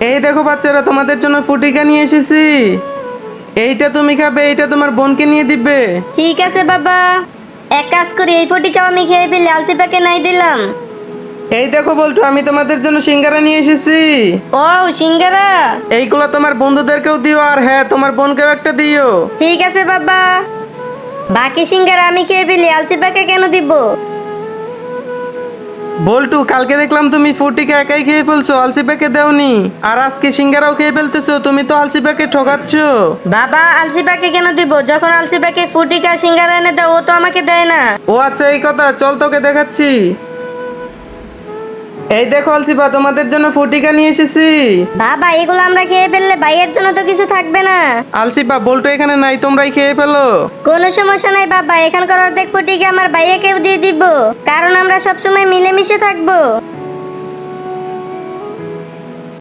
এই দেখো বাচ্চারা, তোমাদের জন্য ফুটিকা নিয়ে এসেছি। এইটা তুমি খাবে, এইটা তোমার বোনকে নিয়ে দিবে। ঠিক আছে বাবা, এক কাজ করি, এই ফটিকাও আমি খেয়ে ফেলি, আলসিপাকে নাই দিলাম। এই দেখো বল্টু, আমি তোমাদের জন্য সিঙ্গারা নিয়ে এসেছি। ও সিঙ্গারা। এইগুলো তোমার বন্ধুদেরকেও দিও, আর হ্যাঁ, তোমার বোনকেও একটা দিও। ঠিক আছে বাবা, বাকি সিঙ্গারা আমি খেয়ে ফেলি, আলসিপাকে কেন দিব? বল্টু, কালকে দেখলাম তুমি ফুটিকা একাই খেয়ে ফেলছো, আলসিপাকে দেওনি। আর আজকে সিঙ্গারাও খেয়ে ফেলতেছো, তুমি তো আলসিপাকে ঠকাচ্ছ। বাবা আলসিপাকে কেন দিব? যখন আলসিপাকে ফুটিকা সিঙ্গারা এনে দেয়, ও তো আমাকে দেয় না। ও আচ্ছা, এই কথা, চল তোকে দেখাচ্ছি। এই দেখো আলসিপা, তোমাদের জন্য ফুটিকা নিয়ে এসেছি। বাবা এগুলো আমরা খেয়ে ফেললে ভাইয়ের জন্য তো কিছু থাকবে না। আলসিপা, বল্টু এখানে নাই, তোমরাই খেয়ে ফেলো। কোনো সমস্যা নাই বাবা, এখানকার অর্ধেক ফুটিকা আমার ভাইয়াকেও দিয়ে দিব, কারণ আমরা সবসময় মিলেমিশে থাকবো।